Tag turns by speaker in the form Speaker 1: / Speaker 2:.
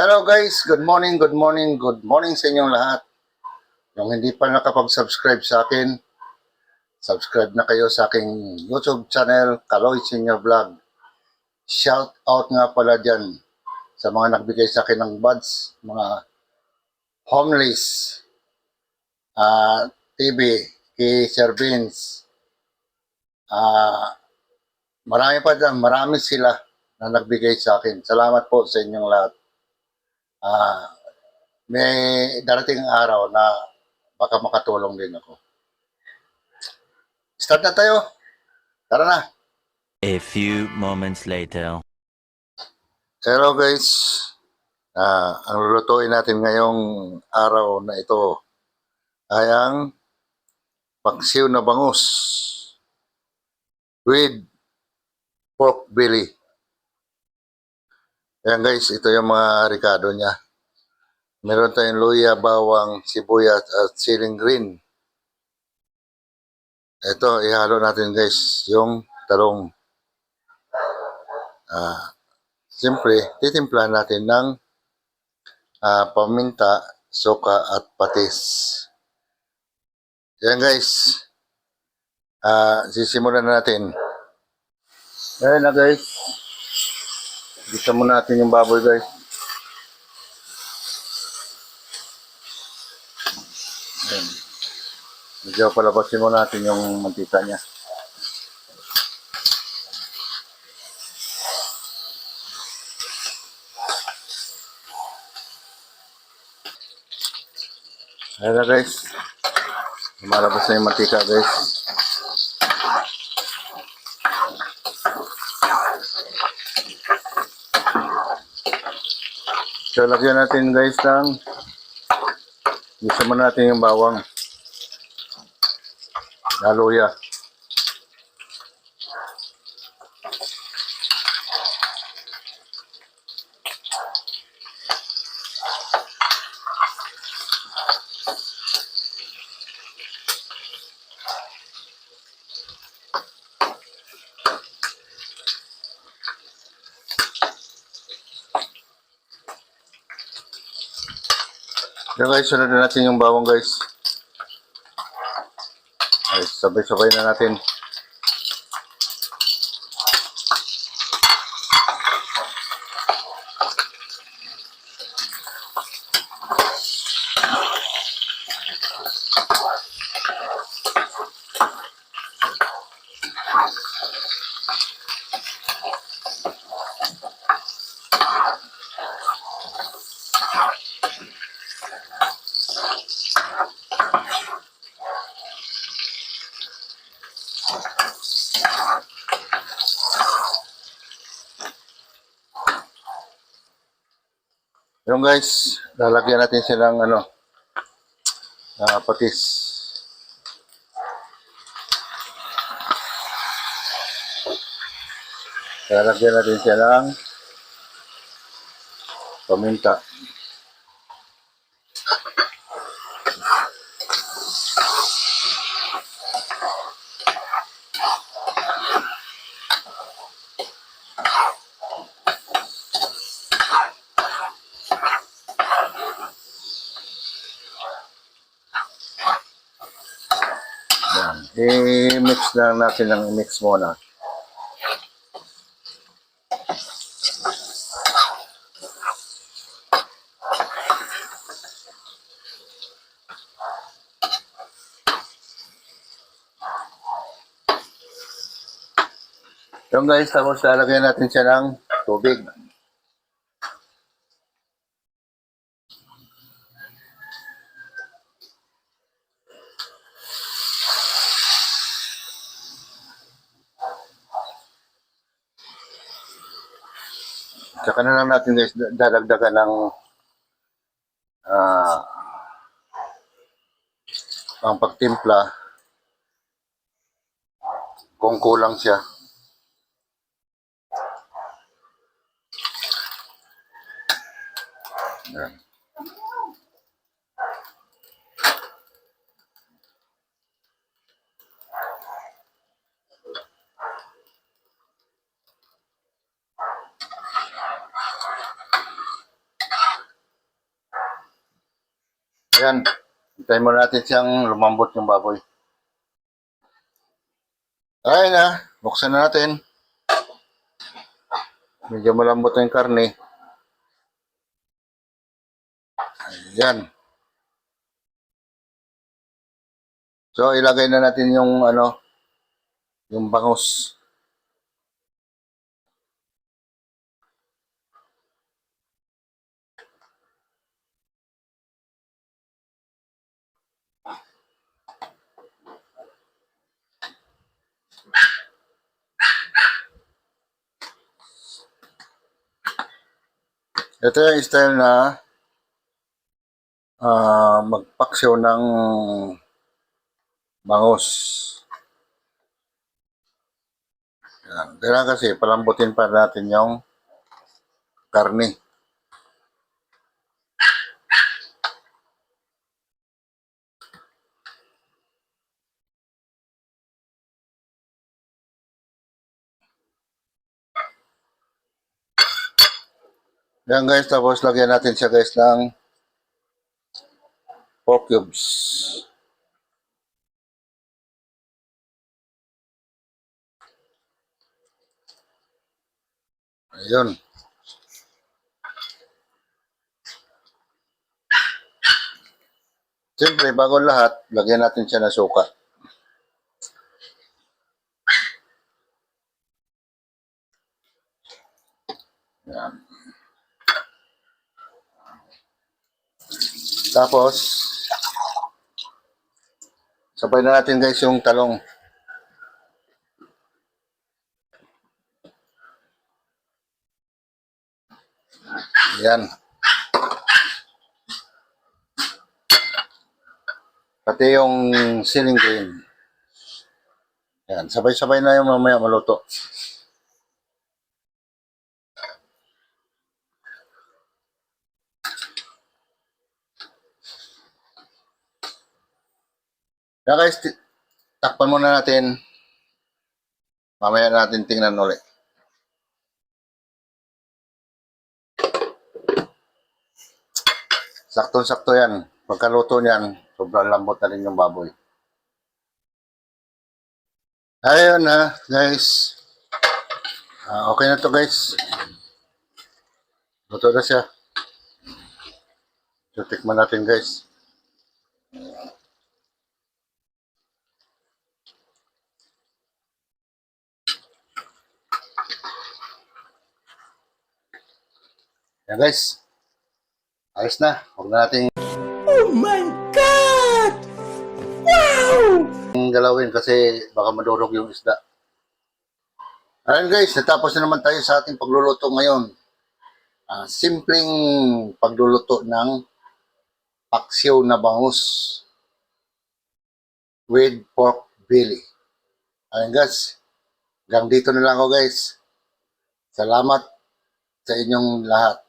Speaker 1: Hello guys, good morning, good morning, good morning sa inyong lahat. Yung hindi pa nakapag-subscribe sa akin, subscribe na kayo sa aking YouTube channel, Kaloy Senior Vlog. Shout out nga pala dyan sa mga nagbigay sa akin ng buds, mga homeless, TV, kay Sir Vince. Marami pa dyan, marami sila na nagbigay sa akin. Salamat po sa inyong lahat. May darating araw na baka makatulong din ako. Start na tayo. Tara na.
Speaker 2: A few moments later.
Speaker 1: Hello guys. Ang lulutuin natin ngayong araw na ito ay ang paksiw na bangus with pork belly. Ayan guys, ito yung mga ricado niya. Meron tayong luya, bawang, sibuyas at siling green. Ito, ihalo natin guys, yung talong. Siyempre, titimplahan natin ng paminta, suka at patis. Yan guys, sisimulan na natin. Ayan na guys, gisa muna natin yung baboy guys. Ayan. Medyo palabasin muna natin yung mantika niya. Ayan na guys, lumalabas na yung mantika guys. So lagyan natin guys ng gisa muna natin yung bawang, luya. So guys, sunod na natin yung bawang guys. Ay, sabay-sabay na natin. Yung guys, lalagyan natin silang patis. Lalagyan natin silang paminta. I-mix na natin ng mix muna. Yung guys, tapos lalagyan natin siya ng tubig. Saka na lang natin guys dadagdagan ng ang pagtimpla kung kulang siya. Ayan. Ayan. Hintayin mo natin siyang lumambot yung baboy. Ayan na. Buksan na natin. Medyo malambot na yung karne. Ayan. So, ilagay na natin yung yung bangus. Ito yung style na magpaksyo ng bangus. Yan. Kailangan kasi palambutin pa natin yung karne. Yan guys, tapos lagyan natin siya guys ng pork cubes. Ayun. Siyempre, bago lahat, lagyan natin siya ng suka. Yan. Tapos, sabay na natin guys yung talong. Yan. Pati yung ceiling green. Yan. Sabay-sabay na yung mamaya maluto. Yan guys, takpan muna natin. Mamaya natin tingnan ulit. Saktong-sakto yan. Pagkaluto niyan, sobrang lambot na rin yung baboy. Ayun na, guys. Okay na to guys. Luto na siya. So, tikman natin guys. Yan guys. Ayos na. Huwag na natin
Speaker 3: Oh my God! Wow!
Speaker 1: galawin kasi baka madurog yung isda. Ayun guys, natapos na naman tayo sa ating pagluluto ngayon. Simpleng pagluluto ng paksiw na bangus with pork belly. Ayun guys, hanggang dito na lang ako guys. Salamat sa inyong lahat.